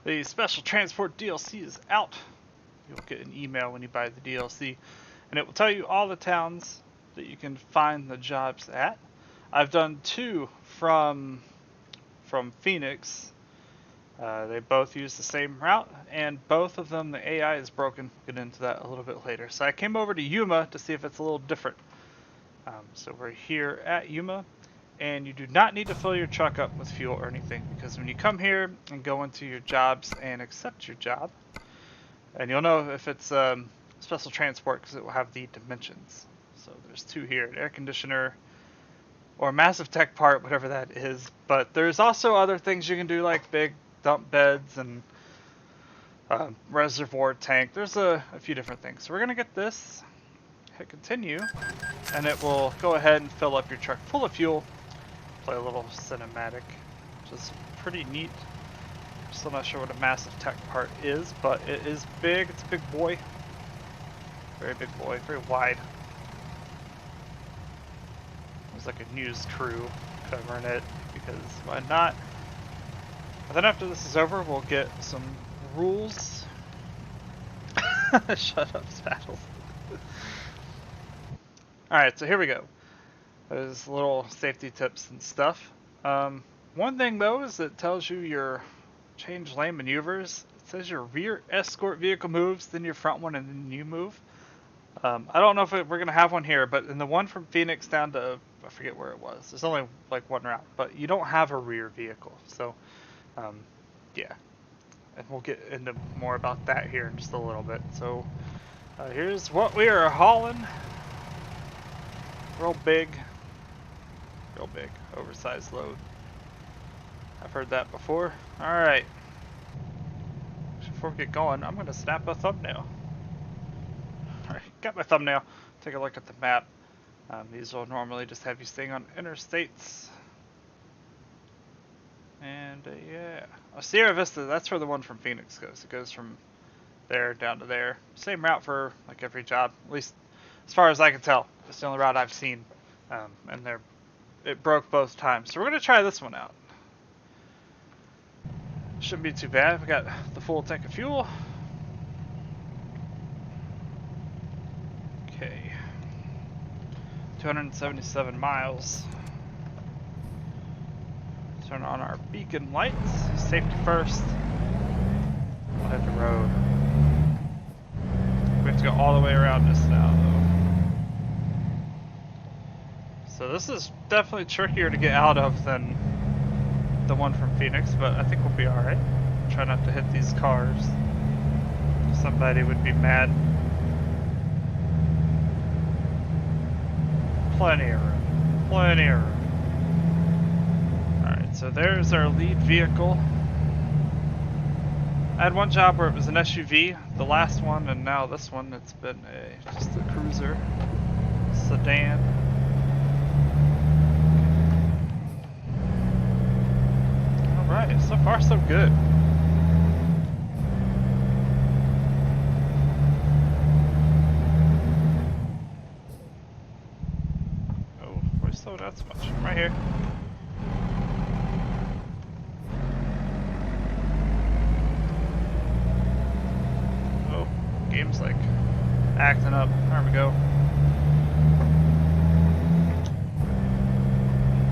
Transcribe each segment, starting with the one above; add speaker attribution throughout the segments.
Speaker 1: The Special Transport DLC is out. You'll get an email when you buy the DLC, and it will tell you all the towns that you can find the jobs at. I've done two from Phoenix. They both use the same route, and both of them the AI is broken. We'll get into that a little bit later. So I came over to Yuma to see if it's a little different. So we're here at Yuma, and you do not need to fill your truck up with fuel or anything, because when you come here and go into your jobs and accept your job, and you'll know if it's special transport because it will have the dimensions. So there's two here, an air conditioner or massive tech part, whatever that is. But there's also other things you can do, like big dump beds and reservoir tank. There's a few different things. So we're gonna get this, hit continue, and it will go ahead and fill up your truck full of fuel. Play a little cinematic, which is pretty neat. Still not sure what a massive tech part is, but it is big. It's a big boy. Very big boy, very wide. There's like a news crew covering it, because why not? And then after this is over, we'll get some rules. Shut up, Saddles. Alright, so here we go. There's little safety tips and stuff. One thing though is it tells you your change lane maneuvers. It says your rear escort vehicle moves, then your front one, and then you move. I don't know if we're going to have one here, but in the one from Phoenix down to, I forget where it was, there's only like one route, but you don't have a rear vehicle. So, yeah. And we'll get into more about that here in just a little bit. So, here's what we are hauling. Real big, oversized load. I've heard that before. Alright. Before we get going, I'm going to snap a thumbnail. Alright, got my thumbnail. Take a look at the map. These will normally just have you staying on interstates. And yeah. Sierra Vista, that's where the one from Phoenix goes. It goes from there down to there. Same route for like every job, at least as far as I can tell. It's the only route I've seen. And it broke both times. So we're going to try this one out. Shouldn't be too bad. We got the full tank of fuel. Okay. 277 miles. Turn on our beacon lights. Safety first. We'll hit the road. We have to go all the way around this now, though. So this is definitely trickier to get out of than the one from Phoenix, but I think we'll be alright. Try not to hit these cars. Somebody would be mad. Plenty of room. Plenty of room. Alright, so there's our lead vehicle. I had one job where it was an SUV, the last one, and now this one, it's been just a cruiser, sedan. Alright, so far so good. Oh, why slow down so much? I'm right here. Oh, game's like acting up. There we go.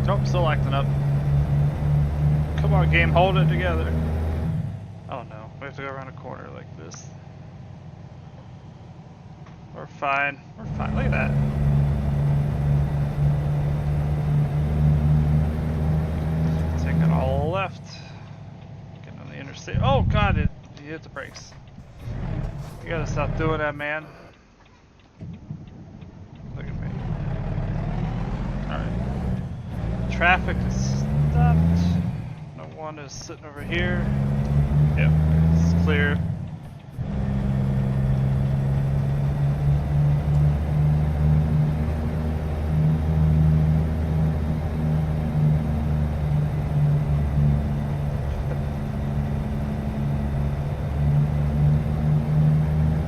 Speaker 1: Nope, still acting up. Come on, game, hold it together. Oh no, we have to go around a corner like this. We're fine. We're fine. Look at that. Taking all left. Getting on the interstate. Oh god, you hit the brakes. You gotta stop doing that, man. Look at me. Alright. Traffic is stopped. One is sitting over here. Yep, it's clear.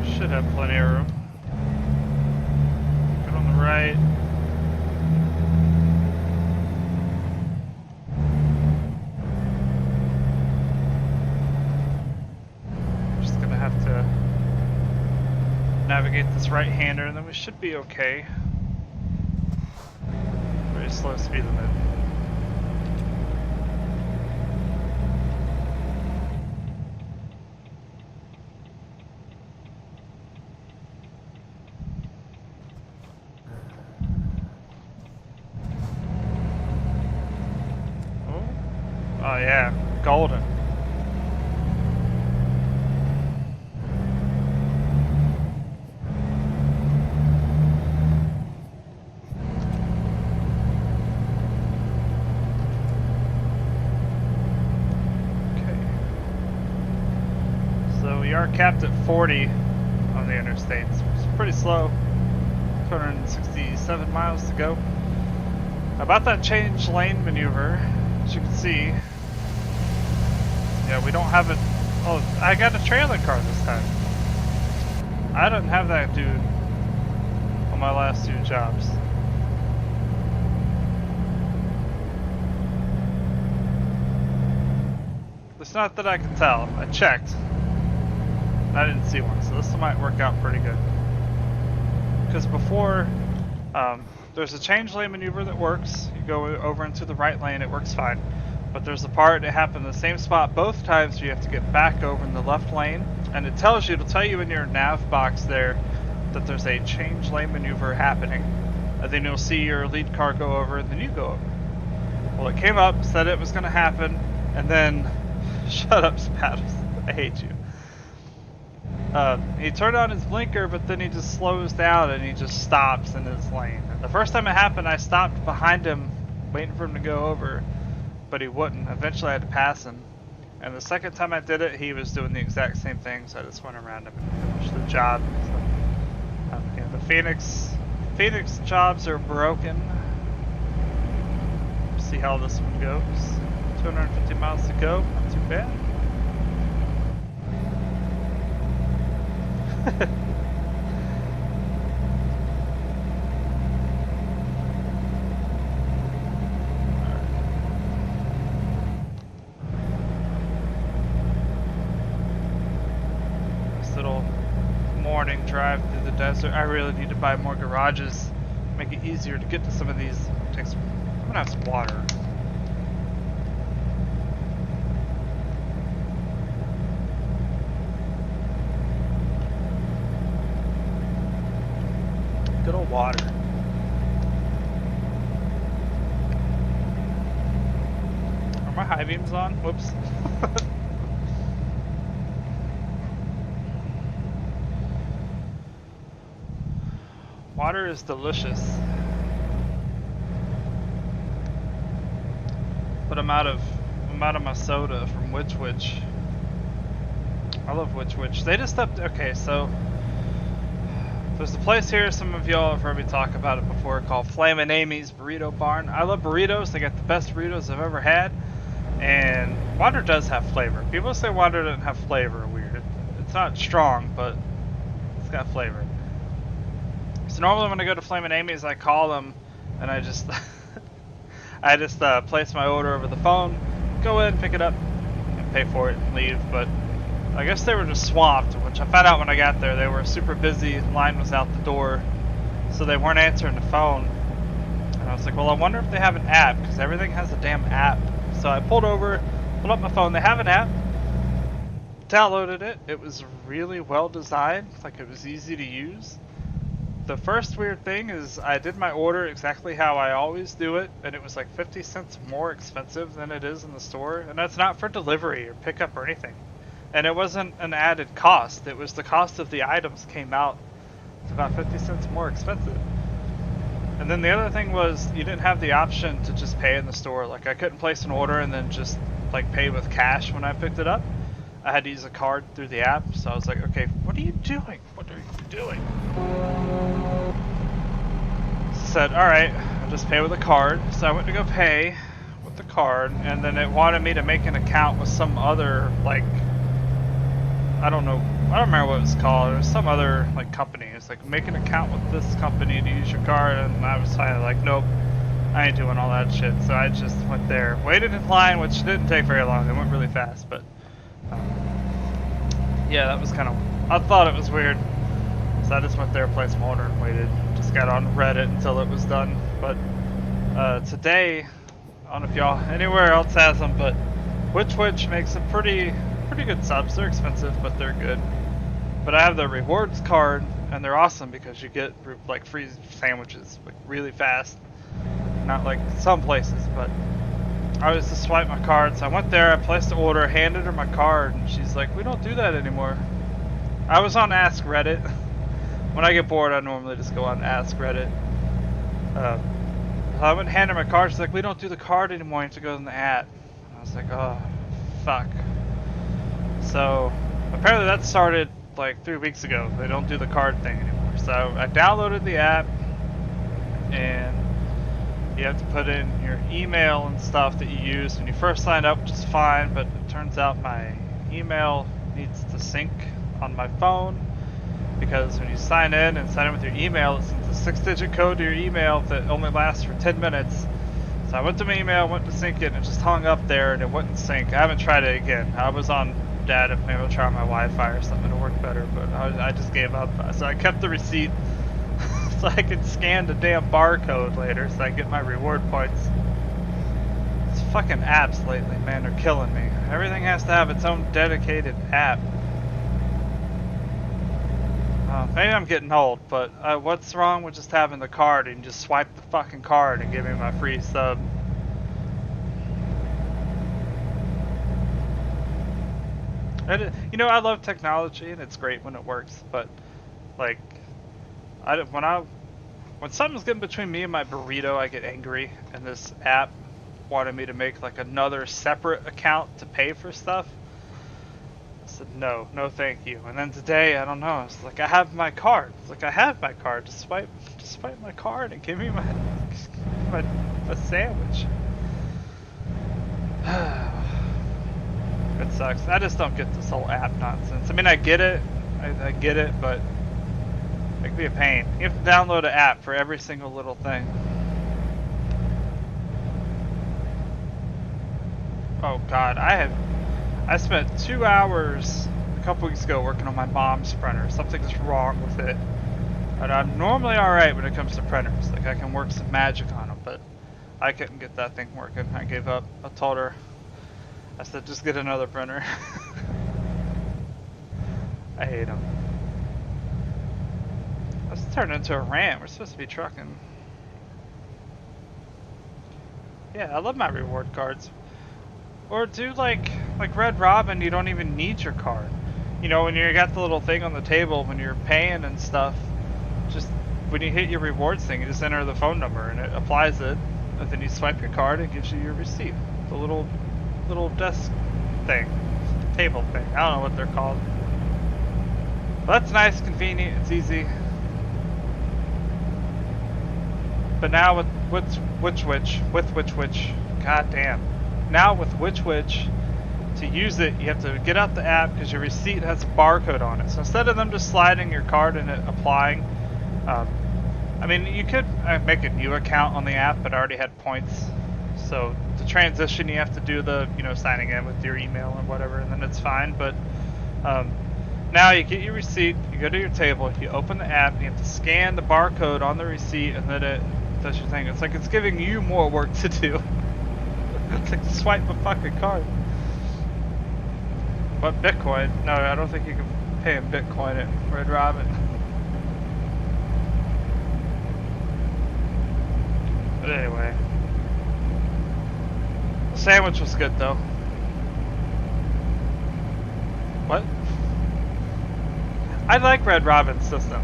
Speaker 1: Should have plenty of room. Good on the right. navigate this right-hander, and then we should be okay. Very slow speed limit. Oh yeah, golden. Okay. So we are capped at 40 on the interstates. It's pretty slow. 267 miles to go. About that change lane maneuver, as you can see. Yeah, we don't have it. Oh, I got a trailing car this time. I didn't have that dude on my last two jobs. It's not that I can tell. I checked. I didn't see one, so this might work out pretty good. Because before, there's a change lane maneuver that works. You go over into the right lane, it works fine. But there's a part that happened in the same spot both times where you have to get back over in the left lane. And it tells you, it'll tell you in your nav box there that there's a change lane maneuver happening. And then you'll see your lead car go over and then you go over. Well, it came up, said it was going to happen, and then... Shut up, Spatus. I hate you. He turned on his blinker, but then he just slows down and he just stops in his lane. And the first time it happened, I stopped behind him, waiting for him to go over. But he wouldn't. Eventually I had to pass him. And the second time I did it, he was doing the exact same thing, so I just went around him and finished the job. So, yeah, the Phoenix jobs are broken. See how this one goes. 250 miles to go, not too bad. Morning drive through the desert. I really need to buy more garages, make it easier to get to some of these. I'm gonna have some water. Good old water. Are my high beams on? Whoops. Water is delicious, but I'm out of my soda from Witch Witch. I love Witch Witch. They just upped. Okay, so there's a place here. Some of y'all have heard me talk about it before, called Flamin' Amy's Burrito Barn. I love burritos. They got the best burritos I've ever had, and water does have flavor. People say water doesn't have flavor. Weird. It's not strong, but it's got flavor. So normally when I go to Flamin' Amy's, I call them, and I just place my order over the phone, go in, pick it up, and pay for it and leave. But I guess they were just swamped, which I found out when I got there. They were super busy, line was out the door, so they weren't answering the phone. And I was like, well, I wonder if they have an app, because everything has a damn app. So I pulled over, pulled up my phone, they have an app, downloaded it. It was really well designed, like it was easy to use. The first weird thing is I did my order exactly how I always do it, and it was like 50 cents more expensive than it is in the store, and that's not for delivery or pickup or anything. And it wasn't an added cost, it was the cost of the items came out to about 50 cents more expensive. And then the other thing was you didn't have the option to just pay in the store. Like I couldn't place an order and then just like pay with cash when I picked it up. I had to use a card through the app, so I was like, okay, what are you doing? What are you doing? Said, alright, I'll just pay with a card. So I went to go pay with the card, and then it wanted me to make an account with some other, like, I don't remember what it was called. It was some other, like, company. It's like, make an account with this company to use your card, and I was kind of like, nope, I ain't doing all that shit. So I just went there, waited in line, which didn't take very long. It went really fast, but yeah, that was kind of, I thought it was weird. So I just went there, placed my order, and waited. Just got on Reddit until it was done. But today, I don't know if y'all anywhere else has them, but Which makes some pretty good subs. They're expensive, but they're good. But I have the rewards card, and they're awesome because you get like free sandwiches like really fast. Not like some places, but I was to swipe my card, so I went there, I placed the order, handed her my card, and she's like, "We don't do that anymore." I was on Ask Reddit. When I get bored, I normally just go on Ask Reddit. I went and handed her my card. She's like, "We don't do the card anymore. You have to go in the app." And I was like, "Oh, fuck." So apparently that started like 3 weeks ago. They don't do the card thing anymore. So I downloaded the app, and you have to put in your email and stuff that you use when you first sign up, which is fine, but it turns out my email needs to sync on my phone, because when you sign in with your email, it sends a 6-digit code to your email that only lasts for 10 minutes. So I went to my email, went to sync it, and it just hung up there, and it wouldn't sync. I haven't tried it again. I was on data, maybe I'll try my Wi-Fi or something to work better, but I just gave up. So I kept the receipt so I could scan the damn barcode later so I get my reward points. These fucking apps lately, man, are killing me. Everything has to have its own dedicated app. Maybe I'm getting old, but what's wrong with just having the card and just swipe the fucking card and give me my free sub? You know, I love technology and it's great when it works, but like, when something's getting between me and my burrito, I get angry, and this app wanted me to make like another separate account to pay for stuff. I said no thank you. And then today, I don't know, it's like I have my card. It's like I have my card. Just swipe my card and give me my sandwich. It sucks. I just don't get this whole app nonsense. I mean, I get it, but it can be a pain. You have to download an app for every single little thing. Oh God, I spent 2 hours a couple weeks ago working on my mom's printer. Something's wrong with it. And I'm normally alright when it comes to printers. Like, I can work some magic on them, but I couldn't get that thing working. I gave up. I told her, I said, just get another printer. I hate them. Let's turn into a rant. We're supposed to be trucking. Yeah, I love my reward cards. Or do like Red Robin, you don't even need your card. You know, when you got the little thing on the table when you're paying and stuff, just when you hit your rewards thing, you just enter the phone number and it applies it, and then you swipe your card and it gives you your receipt. The little desk thing, table thing. I don't know what they're called. But that's nice, convenient, it's easy. But now with Which, goddamn. Now with Which, to use it, you have to get out the app because your receipt has a barcode on it. So instead of them just sliding your card and it applying, I mean, you could make a new account on the app, but I already had points. So to transition, you have to do the, signing in with your email and whatever, and then it's fine. But now you get your receipt, you go to your table, you open the app, and you have to scan the barcode on the receipt, and then it does your thing. It's like it's giving you more work to do. It's like swipe a fucking card. What, Bitcoin? No, I don't think you can pay in Bitcoin at Red Robin. But anyway. The sandwich was good though. What? I like Red Robin's system.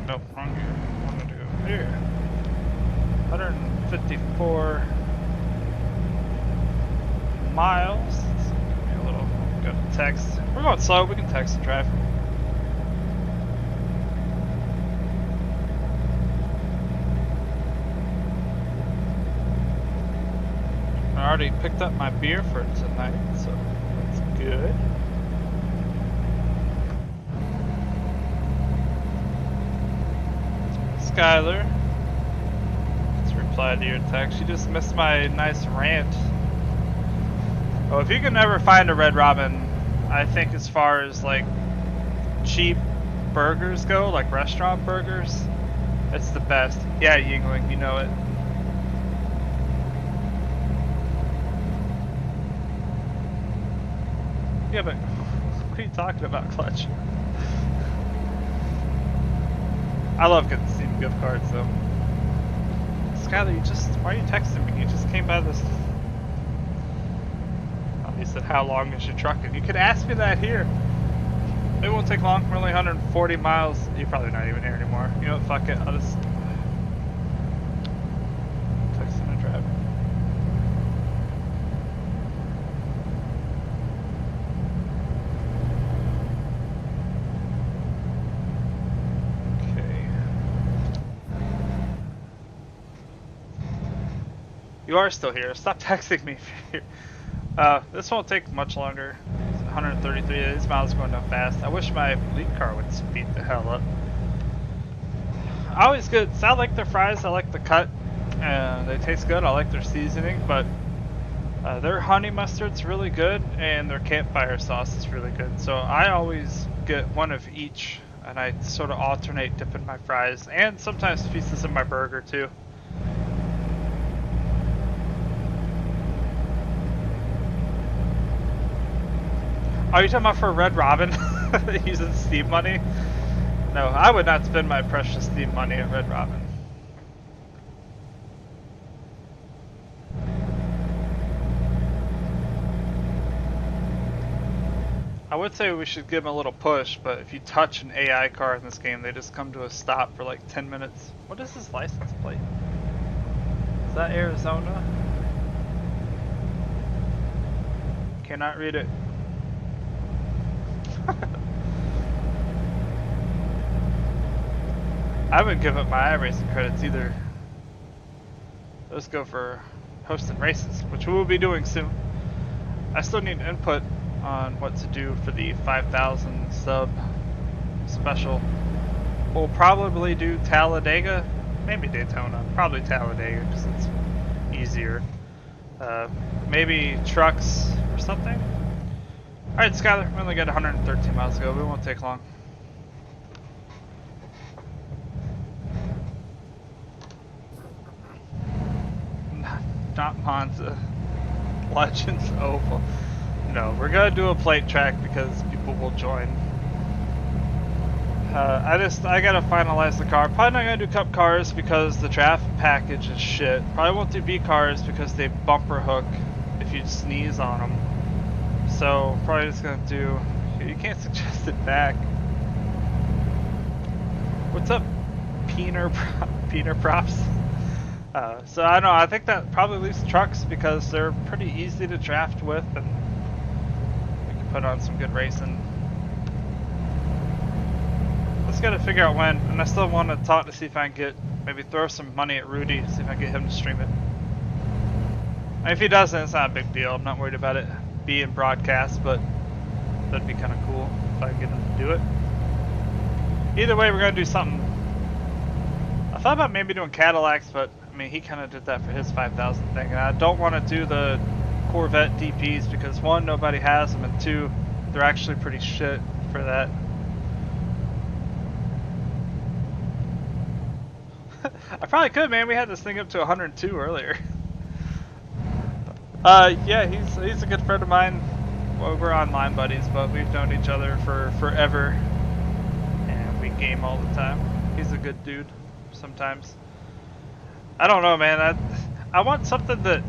Speaker 1: Nope, wrong here. I wanted to go here. 154 miles. Let's give me a little, go to text. We're going slow, we can text and drive. I already picked up my beer for tonight, so that's good. Skylar, let's reply to your text. You just missed my nice rant. Oh, if you can ever find a Red Robin I think as far as like cheap burgers go, like restaurant burgers, it's the best. Yeah, Yingling, you know it. Yeah, but what are you talking about, Clutch? I love getting Steam gift cards though. Skyler, why are you texting me? You just came by this. Oh, you said, how long is your trucking? You could ask me that here. It won't take long. We're only 140 miles. You're probably not even here anymore. You know what? Fuck it. I'll just text and drive. Okay. You are still here. Stop texting me if you're here. This won't take much longer. 133. These miles are going down fast. I wish my lead car would speed the hell up. Always good. So I like their fries. I like the cut. They taste good. I like their seasoning, but their honey mustard's really good, and their campfire sauce is really good. So I always get one of each, and I sort of alternate dipping my fries, and sometimes pieces of my burger too. Are you talking about for Red Robin using Steam money? No, I would not spend my precious Steam money at Red Robin. I would say we should give them a little push, but if you touch an AI car in this game, they just come to a stop for like 10 minutes. What is this license plate? Is that Arizona? Cannot read it. I haven't given up my iRacing credits either. Let's go for hosting races, which we will be doing soon. I still need input on what to do for the 5,000 sub special. We'll probably do Talladega, maybe Daytona, probably Talladega because it's easier. Maybe trucks or something. Alright, Skyler, we only got 113 miles to go, but it won't take long. Not Monza. Legends Oval. No, we're gonna do a plate track because people will join. I gotta finalize the car. Probably not gonna do cup cars because the draft package is shit. Probably won't do B cars because they bumper hook if you sneeze on them. So probably just gonna do. You can't suggest it back. What's up, Peener Props? So I don't know. I think that probably leaves trucks because they're pretty easy to draft with, and we can put on some good racing. Just gotta figure out when, and I still want to talk to see if I can maybe throw some money at Rudy, see if I can get him to stream it. And if he doesn't, it's not a big deal. I'm not worried about it being broadcast, but that'd be kind of cool if I can get him to do it. Either way, we're gonna do something. I thought about maybe doing Cadillacs, but I mean, he kind of did that for his 5,000 thing, and I don't want to do the Corvette DPs because one, nobody has them, and two, they're actually pretty shit for that. I probably could, man. We had this thing up to 102 earlier. Yeah, he's a good friend of mine. Well, we're online buddies, but we've known each other for forever, and we game all the time. He's a good dude. Sometimes. I don't know, man. I want something that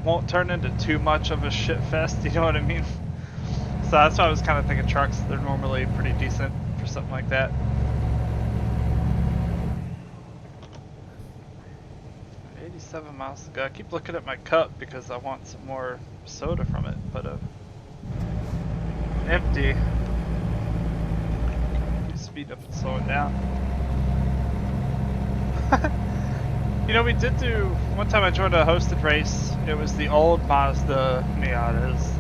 Speaker 1: won't turn into too much of a shit fest, you know what I mean? So that's why I was kind of thinking trucks. They're normally pretty decent for something like that. $87 miles to go. I keep looking at my cup because I want some more soda from it, but empty. Speed up and slow it down. You know, we did do, one time I joined a hosted race, it was the old Mazda Miatas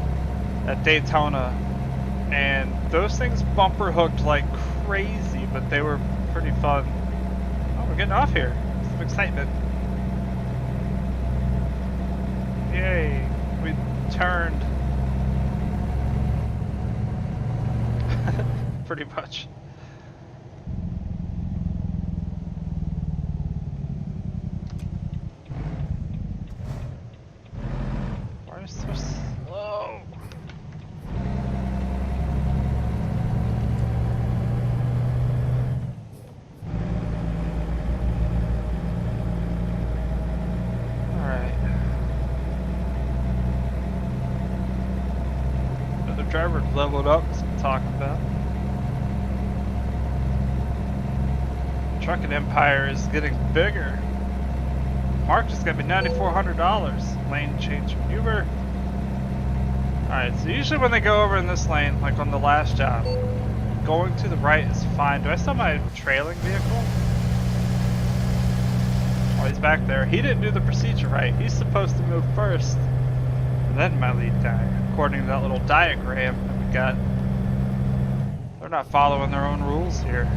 Speaker 1: at Daytona, and those things bumper hooked like crazy, but they were pretty fun. Oh, we're getting off here. Some excitement. Yay, we turned. pretty much. Why is it so slow? Driver leveled up, as we're talking about. Trucking Empire is getting bigger. Mark just got me $9,400. Lane change maneuver. Alright, so usually when they go over in this lane, like on the last job, going to the right is fine. Do I still have my trailing vehicle? Oh, he's back there. He didn't do the procedure right. He's supposed to move first, and then my lead guy. According to that little diagram that we got. They're not following their own rules here.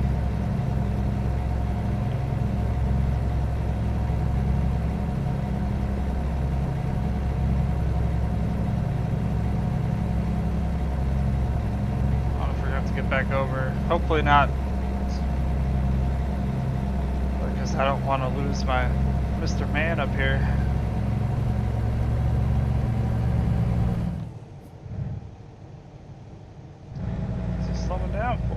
Speaker 1: I don't know if we're gonna have to get back over. Hopefully not. Because I don't want to lose my Mr. Man up here. Slowing down for?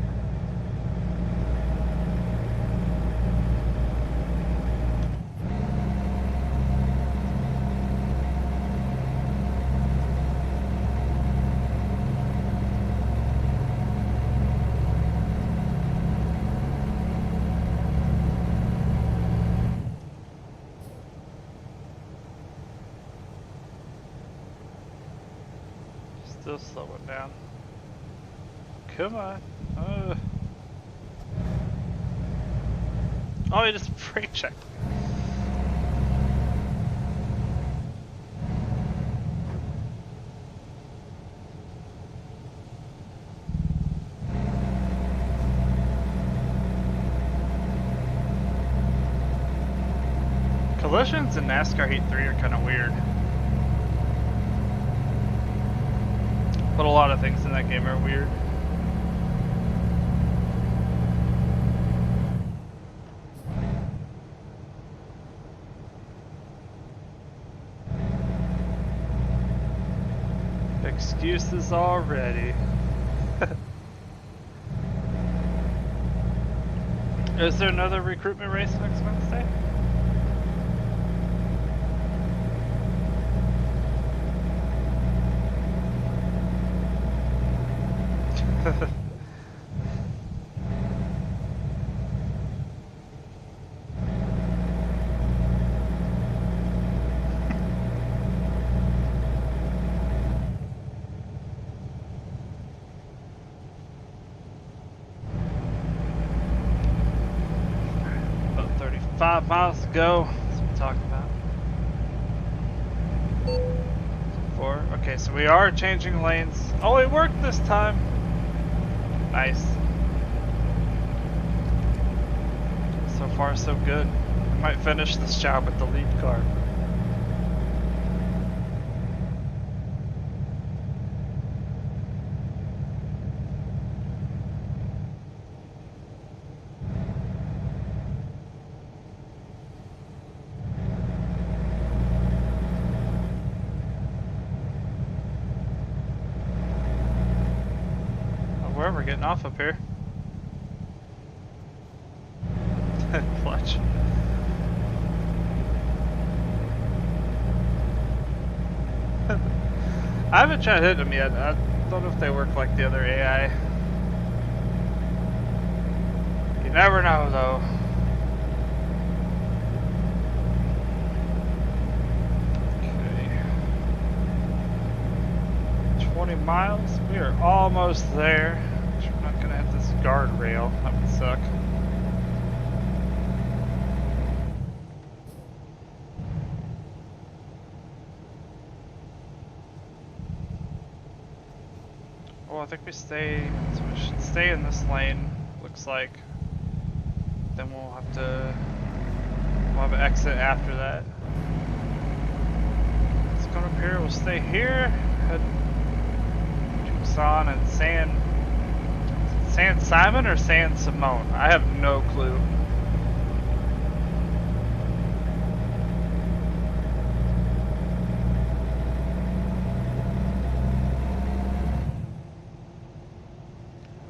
Speaker 1: Still slowing down. Come on. Oh, he just brake checked. Collisions in NASCAR Heat 3 are kind of weird. But a lot of things in that game are weird. Excuses already. Is there another recruitment race next Wednesday? About 35 miles to go. That's what we're talking about. Okay, so we are changing lanes. Oh, it worked this time. Nice. So far, so good. I might finish this job with the lead car. Where we're getting off up here. Clutch. I haven't tried hitting them yet. I don't know if they work like the other AI. You never know though. Okay. 20 miles. We are almost there. We're not gonna hit this guardrail. That would suck. Well, I think we should stay in this lane, looks like. Then we'll have an exit after that. Let's come up here, we'll stay here, head Tucson and San Simon or San Simone? I have no clue.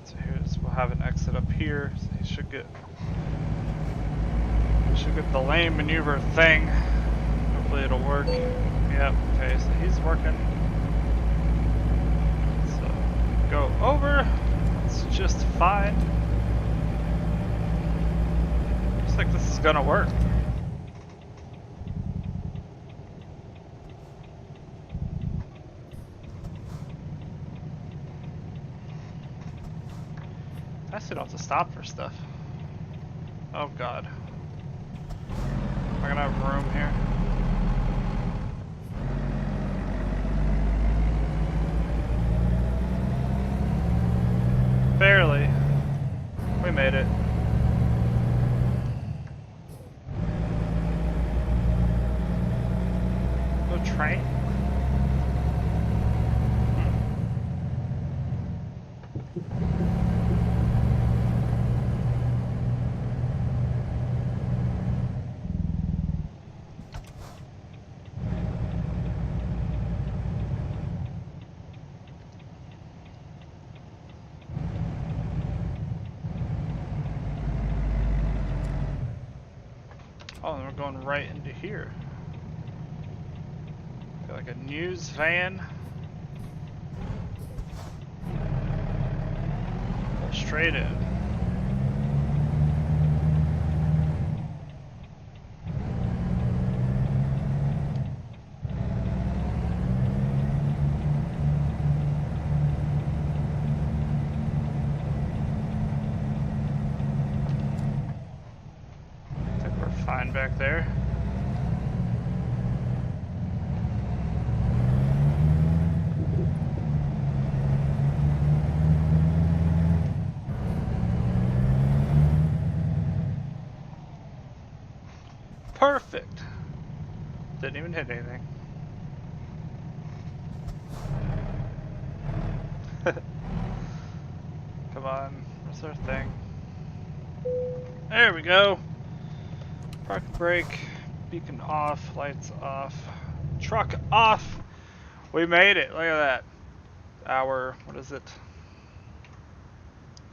Speaker 1: So here's, we'll have an exit up here. So you should get the lane maneuver thing. Hopefully it'll work. Yep, okay, so he's working. So go over. It's just fine. Looks like this is gonna work. I still don't have to stop for stuff. Oh god. Am I gonna have room here? Barely. We made it. No train? Oh, and we're going right into here. Got like a news van. Pull straight in. I think we're fine back there. Perfect. Didn't even hit anything. Come on, where's our thing? There we go. Park brake, beacon off, lights off, truck off. We made it. Look at that. Our, what is it?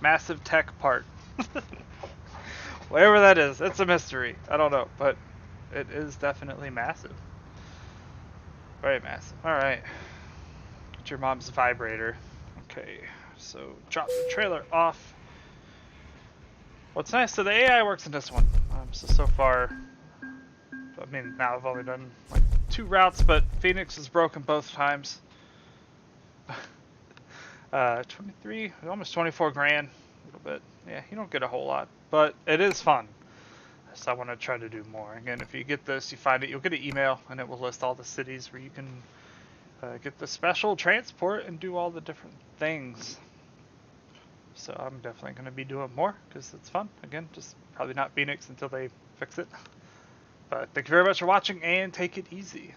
Speaker 1: Massive tech part. Whatever that is, it's a mystery. I don't know, but it is definitely massive. Very massive. Alright. Get your mom's vibrator. Okay, so drop the trailer off. What's nice, so the AI works in this one. So far, I mean, now I've only done like 2 routes, but Phoenix is broken both times. 23, almost 24 grand, a little bit. Yeah, you don't get a whole lot, but it is fun. So I want to try to do more. Again, if you get this, you find it, you'll get an email, and it will list all the cities where you can get the special transport and do all the different things. So I'm definitely going to be doing more because it's fun. Again, just probably not Phoenix until they fix it. But thank you very much for watching and take it easy.